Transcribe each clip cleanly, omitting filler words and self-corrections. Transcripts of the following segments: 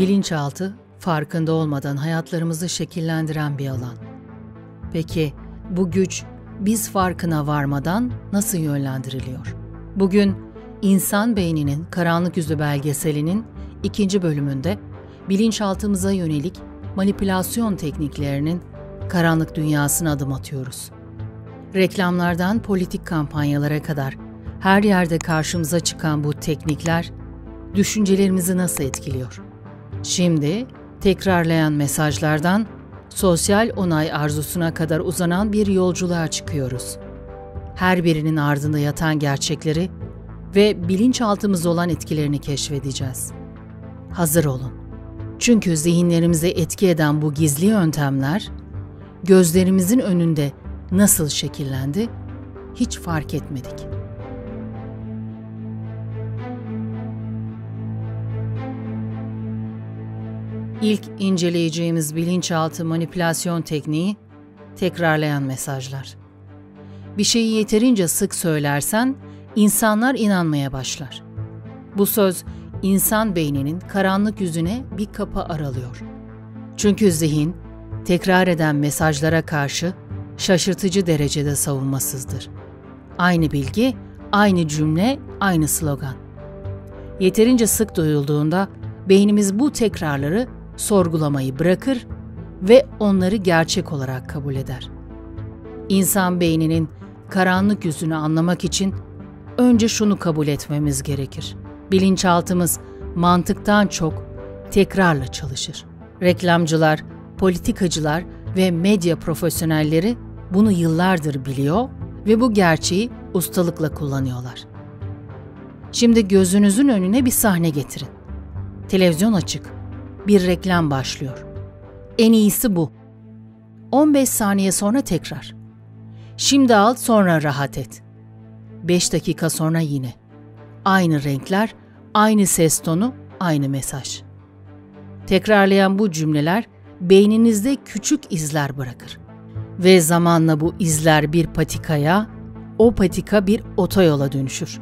Bilinçaltı, farkında olmadan hayatlarımızı şekillendiren bir alan. Peki bu güç biz farkına varmadan nasıl yönlendiriliyor? Bugün İnsan Beyninin Karanlık Yüzü belgeselinin 2. bölümünde bilinçaltımıza yönelik manipülasyon tekniklerinin karanlık dünyasına adım atıyoruz. Reklamlardan politik kampanyalara kadar her yerde karşımıza çıkan bu teknikler düşüncelerimizi nasıl etkiliyor? Şimdi tekrarlayan mesajlardan sosyal onay arzusuna kadar uzanan bir yolculuğa çıkıyoruz. Her birinin ardında yatan gerçekleri ve bilinçaltımızda olan etkilerini keşfedeceğiz. Hazır olun. Çünkü zihinlerimize etki eden bu gizli yöntemler gözlerimizin önünde nasıl şekillendi hiç fark etmedik. İlk inceleyeceğimiz bilinçaltı manipülasyon tekniği tekrarlayan mesajlar. Bir şeyi yeterince sık söylersen insanlar inanmaya başlar. Bu söz insan beyninin karanlık yüzüne bir kapı aralıyor. Çünkü zihin tekrar eden mesajlara karşı şaşırtıcı derecede savunmasızdır. Aynı bilgi, aynı cümle, aynı slogan. Yeterince sık duyulduğunda beynimiz bu tekrarları sorgulamayı bırakır ve onları gerçek olarak kabul eder. İnsan beyninin karanlık yüzünü anlamak için önce şunu kabul etmemiz gerekir. Bilinçaltımız mantıktan çok tekrarla çalışır. Reklamcılar, politikacılar ve medya profesyonelleri bunu yıllardır biliyor ve bu gerçeği ustalıkla kullanıyorlar. Şimdi gözünüzün önüne bir sahne getirin. Televizyon açık. Bir reklam başlıyor. En iyisi bu. 15 saniye sonra tekrar. Şimdi al, sonra rahat et. 5 dakika sonra yine. Aynı renkler, aynı ses tonu, aynı mesaj. Tekrarlayan bu cümleler beyninizde küçük izler bırakır. Ve zamanla bu izler bir patikaya, o patika bir otoyola dönüşür.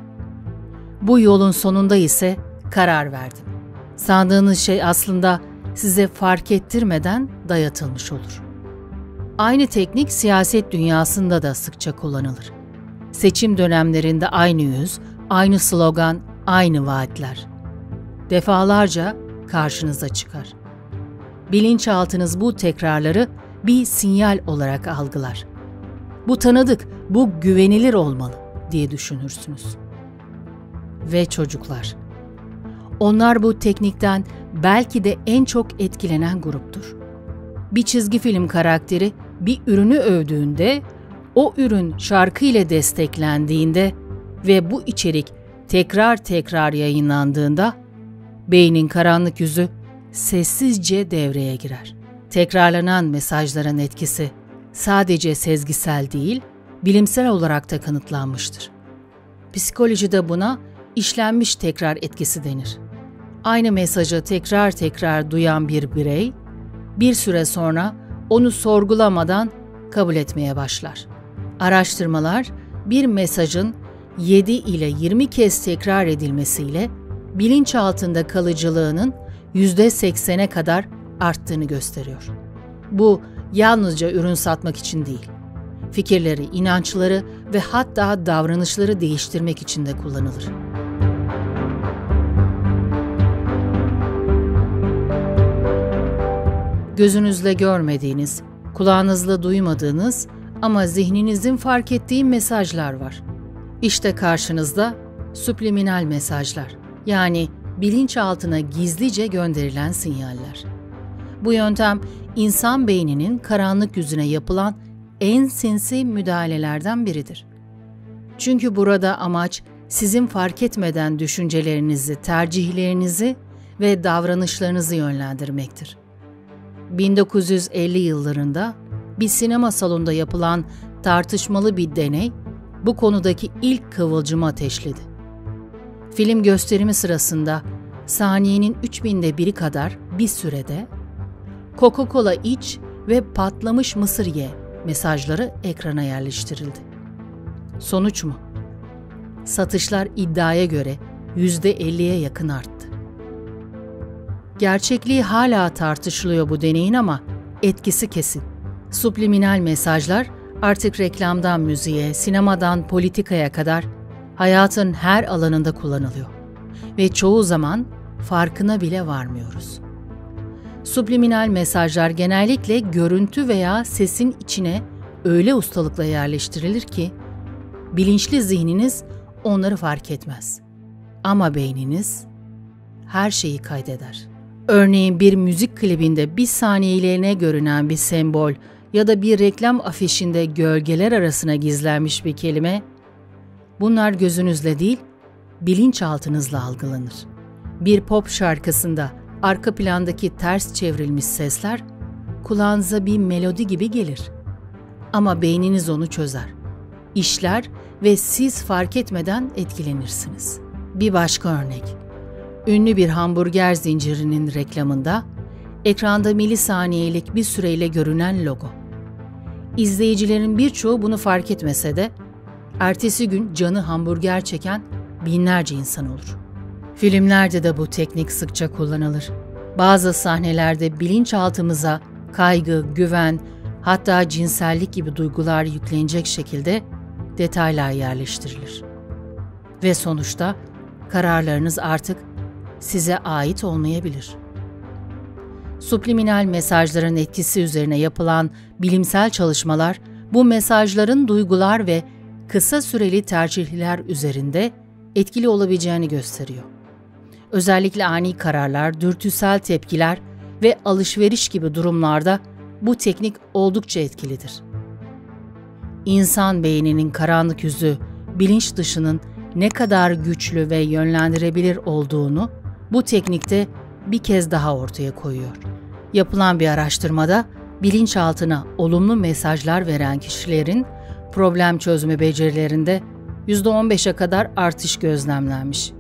Bu yolun sonunda ise karar verdim. Sandığınız şey aslında size fark ettirmeden dayatılmış olur. Aynı teknik siyaset dünyasında da sıkça kullanılır. Seçim dönemlerinde aynı yüz, aynı slogan, aynı vaatler. Defalarca karşınıza çıkar. Bilinçaltınız bu tekrarları bir sinyal olarak algılar. Bu tanıdık, bu güvenilir olmalı diye düşünürsünüz. Ve çocuklar. Onlar bu teknikten belki de en çok etkilenen gruptur. Bir çizgi film karakteri bir ürünü övdüğünde, o ürün şarkı ile desteklendiğinde ve bu içerik tekrar yayınlandığında beynin karanlık yüzü sessizce devreye girer. Tekrarlanan mesajların etkisi sadece sezgisel değil, bilimsel olarak da kanıtlanmıştır. Psikolojide buna işlenmiş tekrar etkisi denir. Aynı mesajı tekrar duyan bir birey, bir süre sonra onu sorgulamadan kabul etmeye başlar. Araştırmalar, bir mesajın 7 ile 20 kez tekrar edilmesiyle bilinçaltında kalıcılığının %80'e kadar arttığını gösteriyor. Bu yalnızca ürün satmak için değil, fikirleri, inançları ve hatta davranışları değiştirmek için de kullanılır. Gözünüzle görmediğiniz, kulağınızla duymadığınız ama zihninizin fark ettiği mesajlar var. İşte karşınızda subliminal mesajlar, yani bilinçaltına gizlice gönderilen sinyaller. Bu yöntem insan beyninin karanlık yüzüne yapılan en sinsi müdahalelerden biridir. Çünkü burada amaç sizin fark etmeden düşüncelerinizi, tercihlerinizi ve davranışlarınızı yönlendirmektir. 1950 yıllarında bir sinema salonunda yapılan tartışmalı bir deney bu konudaki ilk kıvılcımı ateşledi. Film gösterimi sırasında saniyenin 3000'de 1'i kadar bir sürede Coca-Cola iç ve patlamış mısır ye mesajları ekrana yerleştirildi. Sonuç mu? Satışlar iddiaya göre %50'ye yakın arttı. Gerçekliği hala tartışılıyor bu deneyin ama etkisi kesin. Subliminal mesajlar artık reklamdan müziğe, sinemadan politikaya kadar hayatın her alanında kullanılıyor. Ve çoğu zaman farkına bile varmıyoruz. Subliminal mesajlar genellikle görüntü veya sesin içine öyle ustalıkla yerleştirilir ki bilinçli zihniniz onları fark etmez. Ama beyniniz her şeyi kaydeder. Örneğin bir müzik klibinde bir saniyeliğine görünen bir sembol ya da bir reklam afişinde gölgeler arasına gizlenmiş bir kelime, bunlar gözünüzle değil, bilinçaltınızla algılanır. Bir pop şarkısında arka plandaki ters çevrilmiş sesler kulağınıza bir melodi gibi gelir. Ama beyniniz onu çözer, işler ve siz fark etmeden etkilenirsiniz. Bir başka örnek. Ünlü bir hamburger zincirinin reklamında ekranda milisaniyelik bir süreyle görünen logo. İzleyicilerin birçoğu bunu fark etmese de ertesi gün canı hamburger çeken binlerce insan olur. Filmlerde de bu teknik sıkça kullanılır. Bazı sahnelerde bilinçaltımıza kaygı, güven, hatta cinsellik gibi duygular yüklenecek şekilde detaylar yerleştirilir. Ve sonuçta kararlarınız artık size ait olmayabilir. Subliminal mesajların etkisi üzerine yapılan bilimsel çalışmalar, bu mesajların duygular ve kısa süreli tercihler üzerinde etkili olabileceğini gösteriyor. Özellikle ani kararlar, dürtüsel tepkiler ve alışveriş gibi durumlarda bu teknik oldukça etkilidir. İnsan beyninin karanlık yüzü, bilinç dışının ne kadar güçlü ve yönlendirebilir olduğunu bu teknikte bir kez daha ortaya koyuyor. Yapılan bir araştırmada bilinçaltına olumlu mesajlar veren kişilerin problem çözme becerilerinde %15'e kadar artış gözlemlenmiş.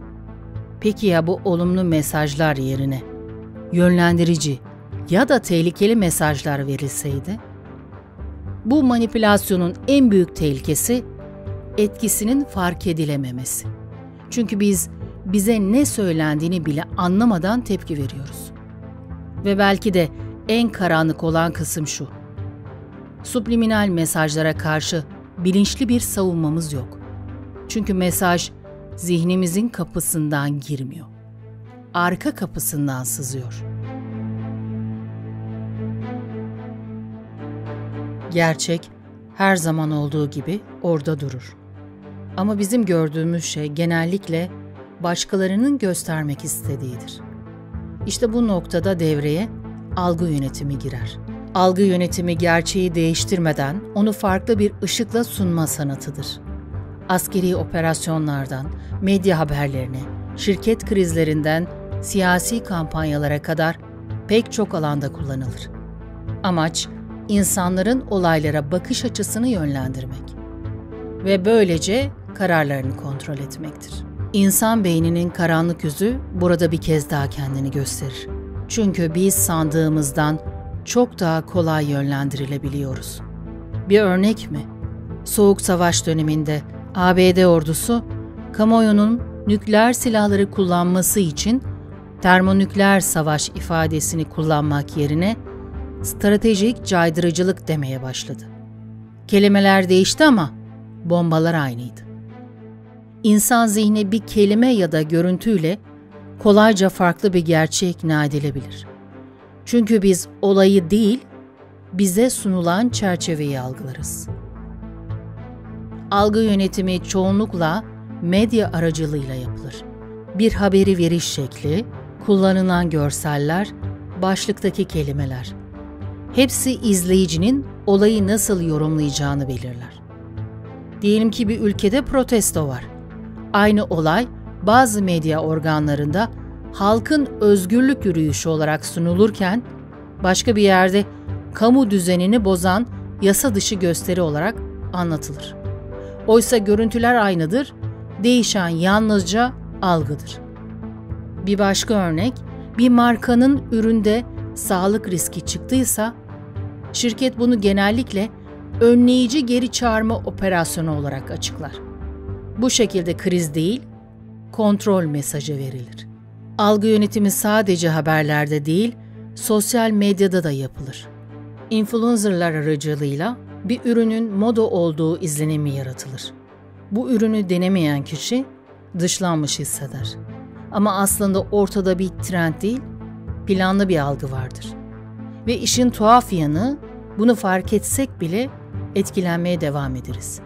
Peki ya bu olumlu mesajlar yerine yönlendirici ya da tehlikeli mesajlar verilseydi? Bu manipülasyonun en büyük tehlikesi etkisinin fark edilememesi. Çünkü biz bize ne söylendiğini bile anlamadan tepki veriyoruz. Ve belki de en karanlık olan kısım şu. Subliminal mesajlara karşı bilinçli bir savunmamız yok. Çünkü mesaj zihnimizin kapısından girmiyor. Arka kapısından sızıyor. Gerçek her zaman olduğu gibi orada durur. Ama bizim gördüğümüz şey genellikle başkalarının göstermek istediğidir. İşte bu noktada devreye algı yönetimi girer. Algı yönetimi gerçeği değiştirmeden onu farklı bir ışıkla sunma sanatıdır. Askeri operasyonlardan, medya haberlerine, şirket krizlerinden, siyasi kampanyalara kadar pek çok alanda kullanılır. Amaç, insanların olaylara bakış açısını yönlendirmek ve böylece kararlarını kontrol etmektir. İnsan beyninin karanlık yüzü burada bir kez daha kendini gösterir. Çünkü biz sandığımızdan çok daha kolay yönlendirilebiliyoruz. Bir örnek mi? Soğuk Savaş döneminde ABD ordusu, kamuoyunun nükleer silahları kullanması için termonükleer savaş ifadesini kullanmak yerine stratejik caydırıcılık demeye başladı. Kelimeler değişti ama bombalar aynıydı. İnsan zihni bir kelime ya da görüntüyle kolayca farklı bir gerçeğe ikna edilebilir. Çünkü biz olayı değil, bize sunulan çerçeveyi algılarız. Algı yönetimi çoğunlukla medya aracılığıyla yapılır. Bir haberi veriş şekli, kullanılan görseller, başlıktaki kelimeler. Hepsi izleyicinin olayı nasıl yorumlayacağını belirler. Diyelim ki bir ülkede protesto var. Aynı olay bazı medya organlarında halkın özgürlük yürüyüşü olarak sunulurken başka bir yerde kamu düzenini bozan yasa dışı gösteri olarak anlatılır. Oysa görüntüler aynıdır, değişen yalnızca algıdır. Bir başka örnek, bir markanın üründe sağlık riski çıktıysa, şirket bunu genellikle önleyici geri çağırma operasyonu olarak açıklar. Bu şekilde kriz değil, kontrol mesajı verilir. Algı yönetimi sadece haberlerde değil, sosyal medyada da yapılır. Influencerlar aracılığıyla bir ürünün moda olduğu izlenimi yaratılır. Bu ürünü denemeyen kişi dışlanmış hisseder. Ama aslında ortada bir trend değil, planlı bir algı vardır. Ve işin tuhaf yanı, bunu fark etsek bile etkilenmeye devam ederiz.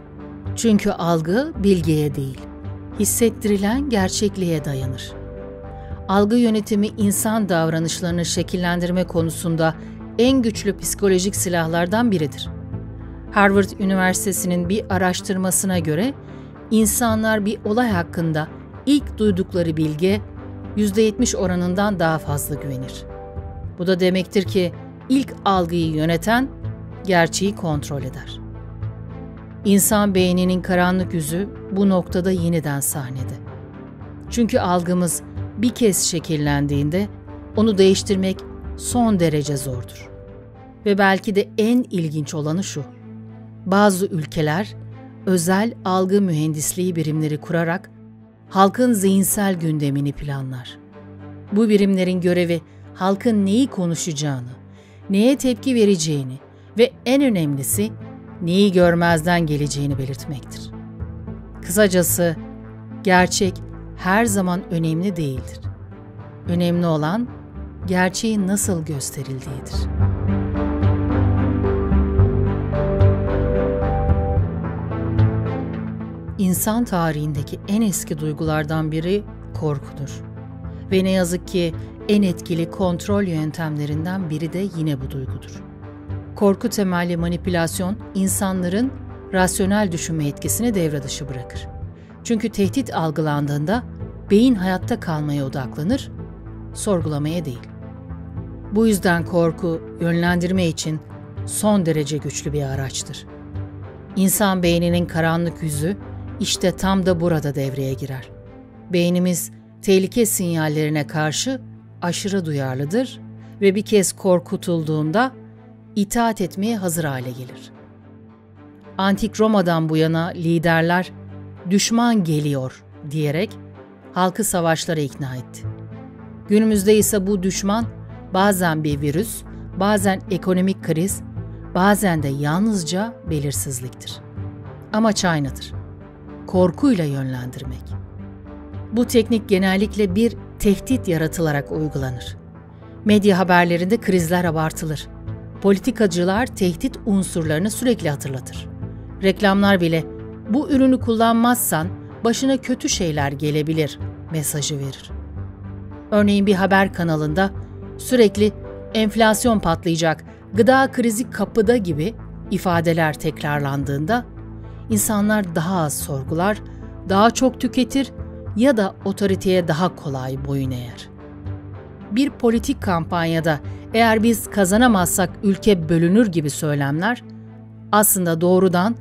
Çünkü algı bilgiye değil, hissettirilen gerçekliğe dayanır. Algı yönetimi insan davranışlarını şekillendirme konusunda en güçlü psikolojik silahlardan biridir. Harvard Üniversitesi'nin bir araştırmasına göre insanlar bir olay hakkında ilk duydukları bilgiye %70 oranından daha fazla güvenir. Bu da demektir ki ilk algıyı yöneten gerçeği kontrol eder. İnsan beyninin karanlık yüzü bu noktada yeniden sahnede. Çünkü algımız bir kez şekillendiğinde onu değiştirmek son derece zordur. Ve belki de en ilginç olanı şu: bazı ülkeler özel algı mühendisliği birimleri kurarak halkın zihinsel gündemini planlar. Bu birimlerin görevi halkın neyi konuşacağını, neye tepki vereceğini ve en önemlisi neyi görmezden geleceğini belirtmektir. Kısacası gerçek her zaman önemli değildir. Önemli olan gerçeğin nasıl gösterildiğidir. İnsan tarihindeki en eski duygulardan biri korkudur. Ve ne yazık ki en etkili kontrol yöntemlerinden biri de yine bu duygudur. Korku temelli manipülasyon, insanların rasyonel düşünme etkisini devre dışı bırakır. Çünkü tehdit algılandığında beyin hayatta kalmaya odaklanır, sorgulamaya değil. Bu yüzden korku, yönlendirme için son derece güçlü bir araçtır. İnsan beyninin karanlık yüzü işte tam da burada devreye girer. Beynimiz tehlike sinyallerine karşı aşırı duyarlıdır ve bir kez korkutulduğunda itaat etmeye hazır hale gelir. Antik Roma'dan bu yana liderler "düşman geliyor" diyerek halkı savaşlara ikna etti. Günümüzde ise bu düşman bazen bir virüs, bazen ekonomik kriz, bazen de yalnızca belirsizliktir. Amaç aynıdır: korkuyla yönlendirmek. Bu teknik genellikle bir tehdit yaratılarak uygulanır. Medya haberlerinde krizler abartılır. Politikacılar tehdit unsurlarını sürekli hatırlatır. Reklamlar bile "bu ürünü kullanmazsan başına kötü şeyler gelebilir" mesajı verir. Örneğin bir haber kanalında sürekli "enflasyon patlayacak, gıda krizi kapıda" gibi ifadeler tekrarlandığında insanlar daha az sorgular, daha çok tüketir ya da otoriteye daha kolay boyun eğer. Bir politik kampanyada "eğer biz kazanamazsak ülke bölünür" gibi söylemler aslında doğrudan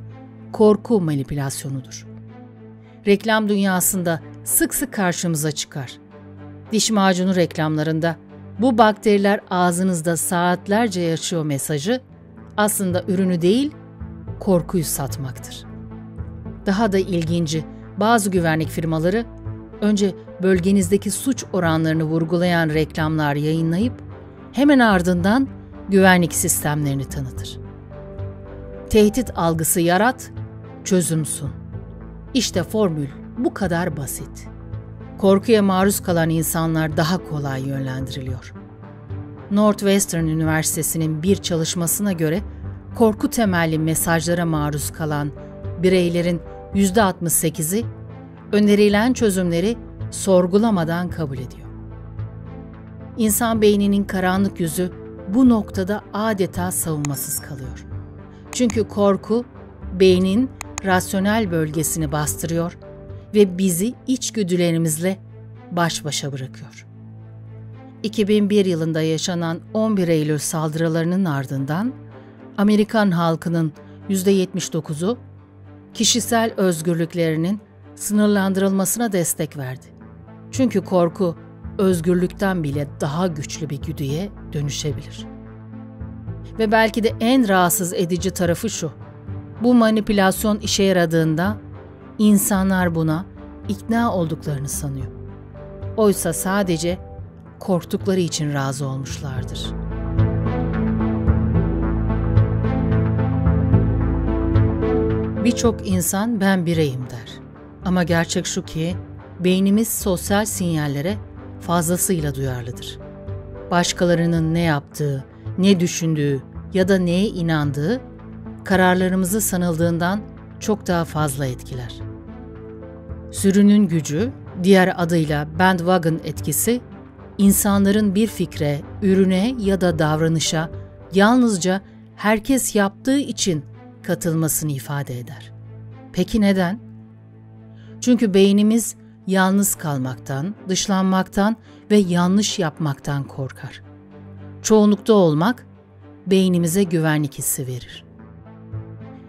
korku manipülasyonudur. Reklam dünyasında sık sık karşımıza çıkar. Diş macunu reklamlarında "bu bakteriler ağzınızda saatlerce yaşıyor" mesajı aslında ürünü değil, korkuyu satmaktır. Daha da ilginci, bazı güvenlik firmaları önce bölgenizdeki suç oranlarını vurgulayan reklamlar yayınlayıp hemen ardından güvenlik sistemlerini tanıtır. Tehdit algısı yarat, çözüm sun. İşte formül bu kadar basit. Korkuya maruz kalan insanlar daha kolay yönlendiriliyor. Northwestern Üniversitesi'nin bir çalışmasına göre korku temelli mesajlara maruz kalan bireylerin %68'i önerilen çözümleri sorgulamadan kabul ediyor. İnsan beyninin karanlık yüzü bu noktada adeta savunmasız kalıyor. Çünkü korku beynin rasyonel bölgesini bastırıyor ve bizi içgüdülerimizle baş başa bırakıyor. 2001 yılında yaşanan 11 Eylül saldırılarının ardından Amerikan halkının %79'u kişisel özgürlüklerinin sınırlandırılmasına destek verdi. Çünkü korku özgürlükten bile daha güçlü bir güdüye dönüşebilir. Ve belki de en rahatsız edici tarafı şu: bu manipülasyon işe yaradığında insanlar buna ikna olduklarını sanıyor. Oysa sadece korktukları için razı olmuşlardır. Birçok insan ben bireyim der. Ama gerçek şu ki beynimiz sosyal sinyallere fazlasıyla duyarlıdır. Başkalarının ne yaptığı, ne düşündüğü ya da neye inandığı kararlarımızı sanıldığından çok daha fazla etkiler. Sürünün gücü, diğer adıyla bandwagon etkisi, insanların bir fikre, ürüne ya da davranışa yalnızca herkes yaptığı için katılmasını ifade eder. Peki neden? Çünkü beynimiz yalnız kalmaktan, dışlanmaktan ve yanlış yapmaktan korkar. Çoğunlukta olmak beynimize güvenlik hissi verir.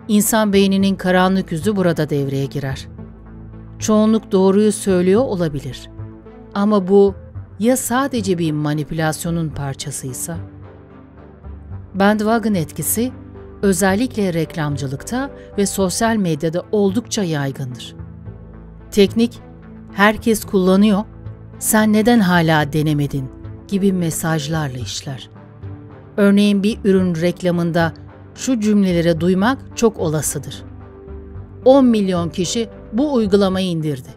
İnsan beyninin karanlık yüzü burada devreye girer. Çoğunluk doğruyu söylüyor olabilir. Ama bu ya sadece bir manipülasyonun parçasıysa? Bandwagon etkisi özellikle reklamcılıkta ve sosyal medyada oldukça yaygındır. Teknik, herkes kullanıyor, sen neden hala denemedin gibi mesajlarla işler. Örneğin bir ürün reklamında şu cümleleri duymak çok olasıdır. 10 milyon kişi bu uygulamayı indirdi.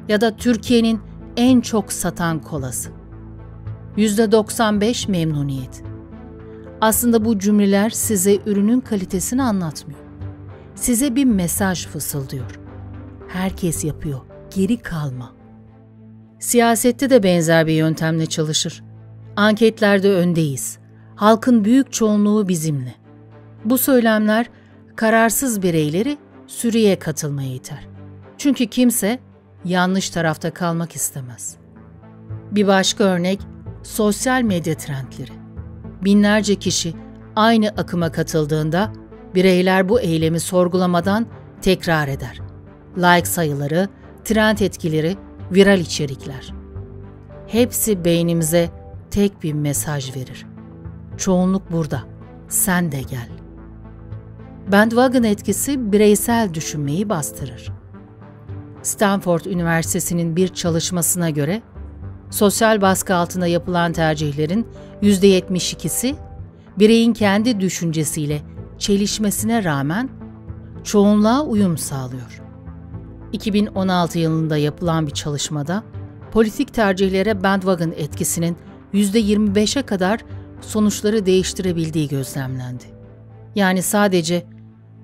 Ya da Türkiye'nin en çok satan kolası. %95 memnuniyet. Aslında bu cümleler size ürünün kalitesini anlatmıyor. Size bir mesaj fısıldıyor. Herkes yapıyor, geri kalma. Siyasette de benzer bir yöntemle çalışır. Anketlerde öndeyiz. Halkın büyük çoğunluğu bizimle. Bu söylemler kararsız bireyleri sürüye katılmaya iter. Çünkü kimse yanlış tarafta kalmak istemez. Bir başka örnek sosyal medya trendleri. Binlerce kişi aynı akıma katıldığında bireyler bu eylemi sorgulamadan tekrar eder. Like sayıları, trend etkileri, viral içerikler. Hepsi beynimize tek bir mesaj verir. Çoğunluk burada, sen de gel. Bandwagon etkisi bireysel düşünmeyi bastırır. Stanford Üniversitesi'nin bir çalışmasına göre, sosyal baskı altında yapılan tercihlerin %72'si, bireyin kendi düşüncesiyle çelişmesine rağmen çoğunluğa uyum sağlıyor. 2016 yılında yapılan bir çalışmada, politik tercihlere bandwagon etkisinin %25'e kadar sonuçları değiştirebildiği gözlemlendi. Yani sadece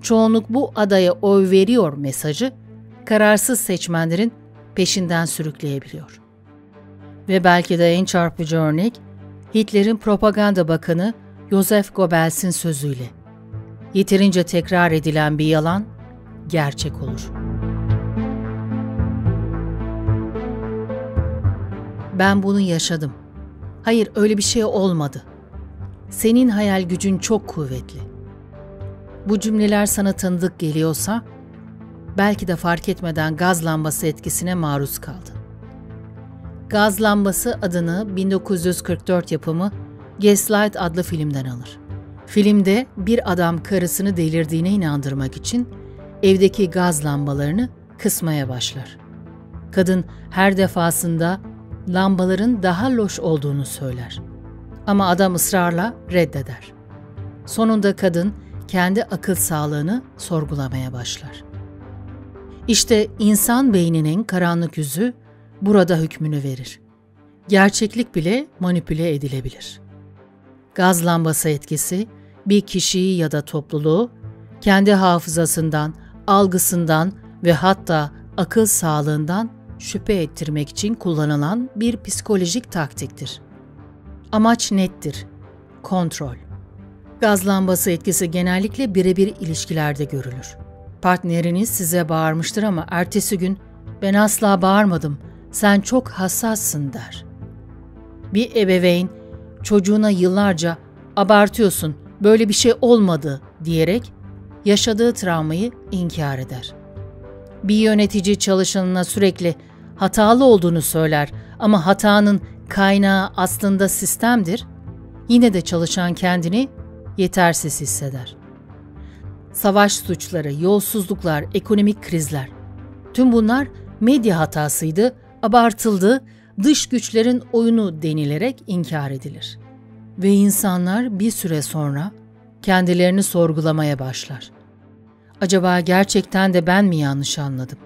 çoğunluk bu adaya oy veriyor mesajı, kararsız seçmenlerin peşinden sürükleyebiliyor. Ve belki de en çarpıcı örnek, Hitler'in propaganda bakanı Joseph Goebbels'in sözüyle. Yeterince tekrar edilen bir yalan, gerçek olur. Ben bunu yaşadım. Hayır, öyle bir şey olmadı. Senin hayal gücün çok kuvvetli. Bu cümleler sana tanıdık geliyorsa, belki de fark etmeden gaz lambası etkisine maruz kaldın. Gaz lambası adını 1944 yapımı Gaslight adlı filmden alır. Filmde bir adam karısını delirdiğine inandırmak için evdeki gaz lambalarını kısmaya başlar. Kadın her defasında lambaların daha loş olduğunu söyler. Ama adam ısrarla reddeder. Sonunda kadın kendi akıl sağlığını sorgulamaya başlar. İşte insan beyninin karanlık yüzü burada hükmünü verir. Gerçeklik bile manipüle edilebilir. Gaz lambası etkisi bir kişiyi ya da topluluğu kendi hafızasından, algısından ve hatta akıl sağlığından şüphe ettirmek için kullanılan bir psikolojik taktiktir. Amaç nettir: kontrol. Gaz lambası etkisi genellikle birebir ilişkilerde görülür. Partneriniz size bağırmıştır ama ertesi gün "Ben asla bağırmadım, sen çok hassassın" der. Bir ebeveyn çocuğuna yıllarca "Abartıyorsun, böyle bir şey olmadı" diyerek yaşadığı travmayı inkar eder. Bir yönetici çalışanına sürekli hatalı olduğunu söyler ama hatanın kaynağı aslında sistemdir, yine de çalışan kendini yetersiz hisseder. Savaş suçları, yolsuzluklar, ekonomik krizler, tüm bunlar medya hatasıydı, abartıldı, dış güçlerin oyunu denilerek inkar edilir. Ve insanlar bir süre sonra kendilerini sorgulamaya başlar. Acaba gerçekten de ben mi yanlış anladım?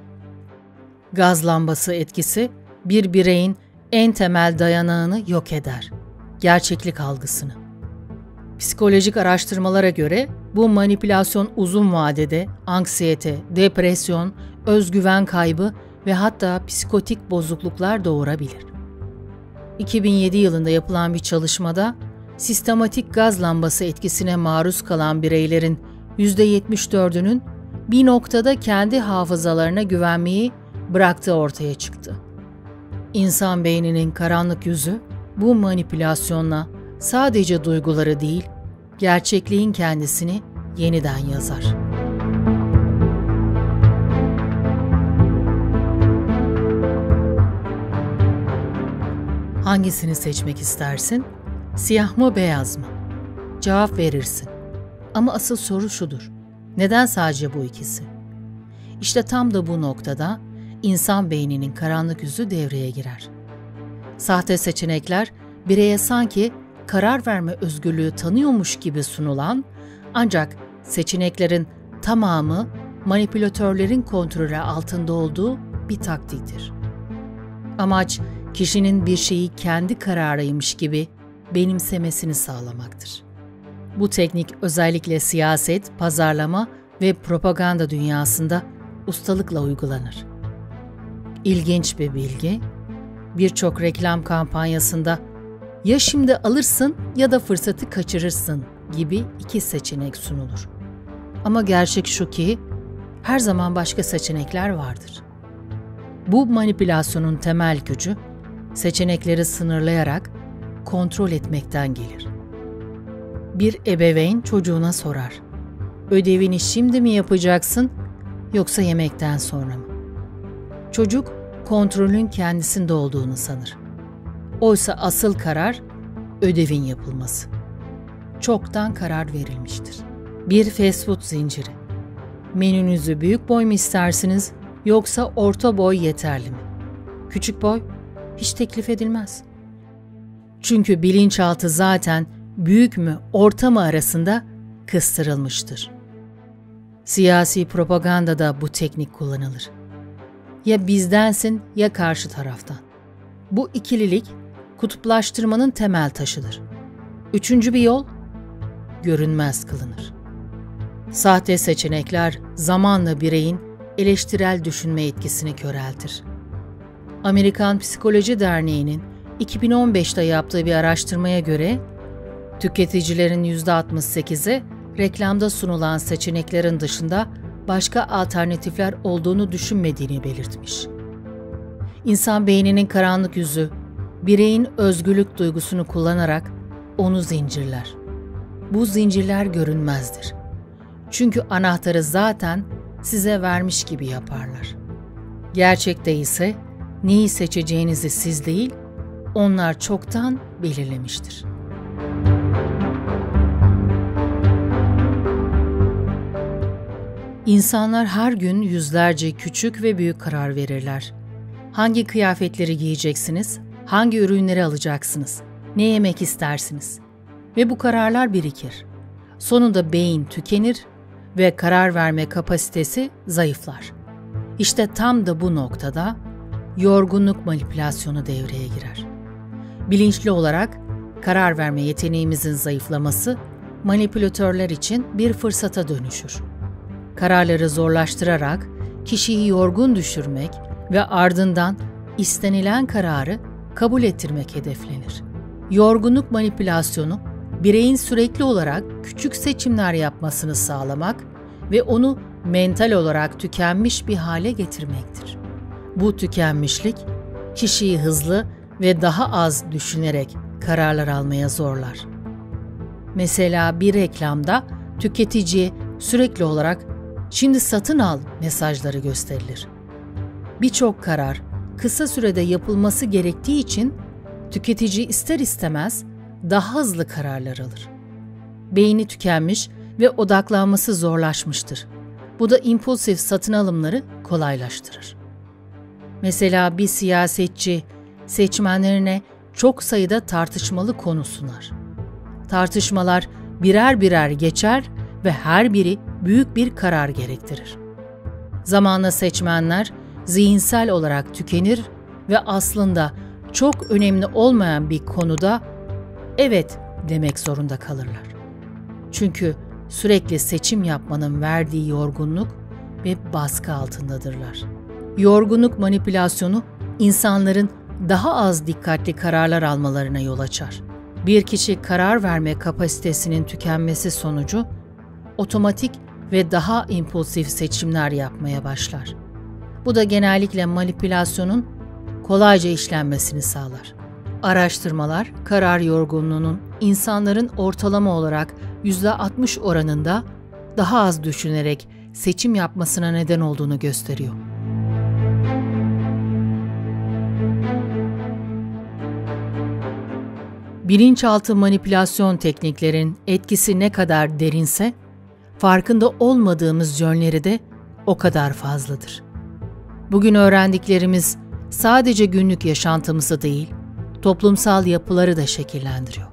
Gaz lambası etkisi bir bireyin en temel dayanağını yok eder, gerçeklik algısını. Psikolojik araştırmalara göre bu manipülasyon uzun vadede anksiyete, depresyon, özgüven kaybı ve hatta psikotik bozukluklar doğurabilir. 2007 yılında yapılan bir çalışmada sistematik gaz lambası etkisine maruz kalan bireylerin %74'ünün bir noktada kendi hafızalarına güvenmeyi bıraktığı ortaya çıktı. İnsan beyninin karanlık yüzü bu manipülasyonla sadece duyguları değil, gerçekliğin kendisini yeniden yazar. Hangisini seçmek istersin? Siyah mı, beyaz mı? Cevap verirsin. Ama asıl soru şudur: neden sadece bu ikisi? İşte tam da bu noktada insan beyninin karanlık yüzü devreye girer. Sahte seçenekler bireye sanki karar verme özgürlüğü tanıyormuş gibi sunulan, ancak seçeneklerin tamamı manipülatörlerin kontrolü altında olduğu bir taktiktir. Amaç, kişinin bir şeyi kendi kararıymış gibi benimsemesini sağlamaktır. Bu teknik özellikle siyaset, pazarlama ve propaganda dünyasında ustalıkla uygulanır. İlginç bir bilgi, birçok reklam kampanyasında ya şimdi alırsın ya da fırsatı kaçırırsın gibi iki seçenek sunulur. Ama gerçek şu ki her zaman başka seçenekler vardır. Bu manipülasyonun temel gücü seçenekleri sınırlayarak kontrol etmekten gelir. Bir ebeveyn çocuğuna sorar: "Ödevini şimdi mi yapacaksın yoksa yemekten sonra mı?" Çocuk kontrolün kendisinde olduğunu sanır. Oysa asıl karar ödevin yapılması. Çoktan karar verilmiştir. Bir fast food zinciri. Menünüzü büyük boy mu istersiniz yoksa orta boy yeterli mi? Küçük boy hiç teklif edilmez. Çünkü bilinçaltı zaten büyük mü orta mı arasında kıstırılmıştır. Siyasi propagandada bu teknik kullanılır. Ya bizdensin ya karşı taraftan. Bu ikililik kutuplaştırmanın temel taşıdır. Üçüncü bir yol görünmez kılınır. Sahte seçenekler zamanla bireyin eleştirel düşünme etkisini köreltir. Amerikan Psikoloji Derneği'nin 2015'te yaptığı bir araştırmaya göre tüketicilerin %68'i reklamda sunulan seçeneklerin dışında başka alternatifler olduğunu düşünmediğini belirtmiş. İnsan beyninin karanlık yüzü, bireyin özgürlük duygusunu kullanarak onu zincirler. Bu zincirler görünmezdir. Çünkü anahtarı zaten size vermiş gibi yaparlar. Gerçekte ise neyi seçeceğinizi siz değil, onlar çoktan belirlemiştir. İnsanlar her gün yüzlerce küçük ve büyük karar verirler. Hangi kıyafetleri giyeceksiniz, hangi ürünleri alacaksınız, ne yemek istersiniz? Ve bu kararlar birikir. Sonunda beyin tükenir ve karar verme kapasitesi zayıflar. İşte tam da bu noktada yorgunluk manipülasyonu devreye girer. Bilinçli olarak karar verme yeteneğimizin zayıflaması manipülatörler için bir fırsata dönüşür. Kararları zorlaştırarak kişiyi yorgun düşürmek ve ardından istenilen kararı kabul ettirmek hedeflenir. Yorgunluk manipülasyonu, bireyin sürekli olarak küçük seçimler yapmasını sağlamak ve onu mental olarak tükenmiş bir hale getirmektir. Bu tükenmişlik, kişiyi hızlı ve daha az düşünerek kararlar almaya zorlar. Mesela bir reklamda tüketiciye sürekli olarak "Şimdi satın al" mesajları gösterilir. Birçok karar kısa sürede yapılması gerektiği için tüketici ister istemez daha hızlı kararlar alır. Beyni tükenmiş ve odaklanması zorlaşmıştır. Bu da impulsif satın alımları kolaylaştırır. Mesela bir siyasetçi seçmenlerine çok sayıda tartışmalı konu sunar. Tartışmalar birer birer geçer ve her biri büyük bir karar gerektirir. Zamanla seçmenler zihinsel olarak tükenir ve aslında çok önemli olmayan bir konuda evet demek zorunda kalırlar. Çünkü sürekli seçim yapmanın verdiği yorgunluk ve baskı altındadırlar. Yorgunluk manipülasyonu insanların daha az dikkatli kararlar almalarına yol açar. Bir kişi karar verme kapasitesinin tükenmesi sonucu otomatik ve daha impulsif seçimler yapmaya başlar. Bu da genellikle manipülasyonun kolayca işlenmesini sağlar. Araştırmalar, karar yorgunluğunun insanların ortalama olarak %60 oranında daha az düşünerek seçim yapmasına neden olduğunu gösteriyor. Bilinçaltı manipülasyon tekniklerin etkisi ne kadar derinse, farkında olmadığımız yönleri de o kadar fazladır. Bugün öğrendiklerimiz sadece günlük yaşantımızı değil, toplumsal yapıları da şekillendiriyor.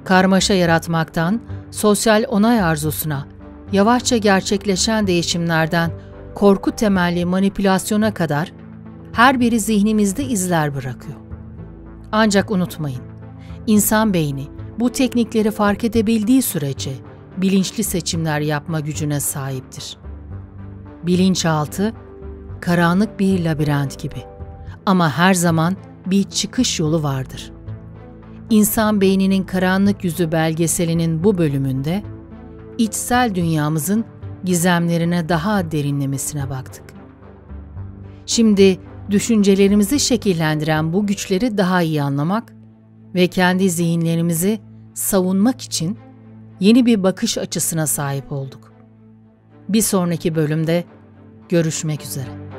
Karmaşa yaratmaktan, sosyal onay arzusuna, yavaşça gerçekleşen değişimlerden korku temelli manipülasyona kadar her biri zihnimizde izler bırakıyor. Ancak unutmayın, insan beyni bu teknikleri fark edebildiği sürece bilinçli seçimler yapma gücüne sahiptir. Bilinçaltı, karanlık bir labirent gibi ama her zaman bir çıkış yolu vardır. İnsan beyninin karanlık yüzü belgeselinin bu bölümünde içsel dünyamızın gizemlerine daha derinlemesine baktık. Şimdi düşüncelerimizi şekillendiren bu güçleri daha iyi anlamak ve kendi zihinlerimizi savunmak için yeni bir bakış açısına sahip olduk. Bir sonraki bölümde görüşmek üzere.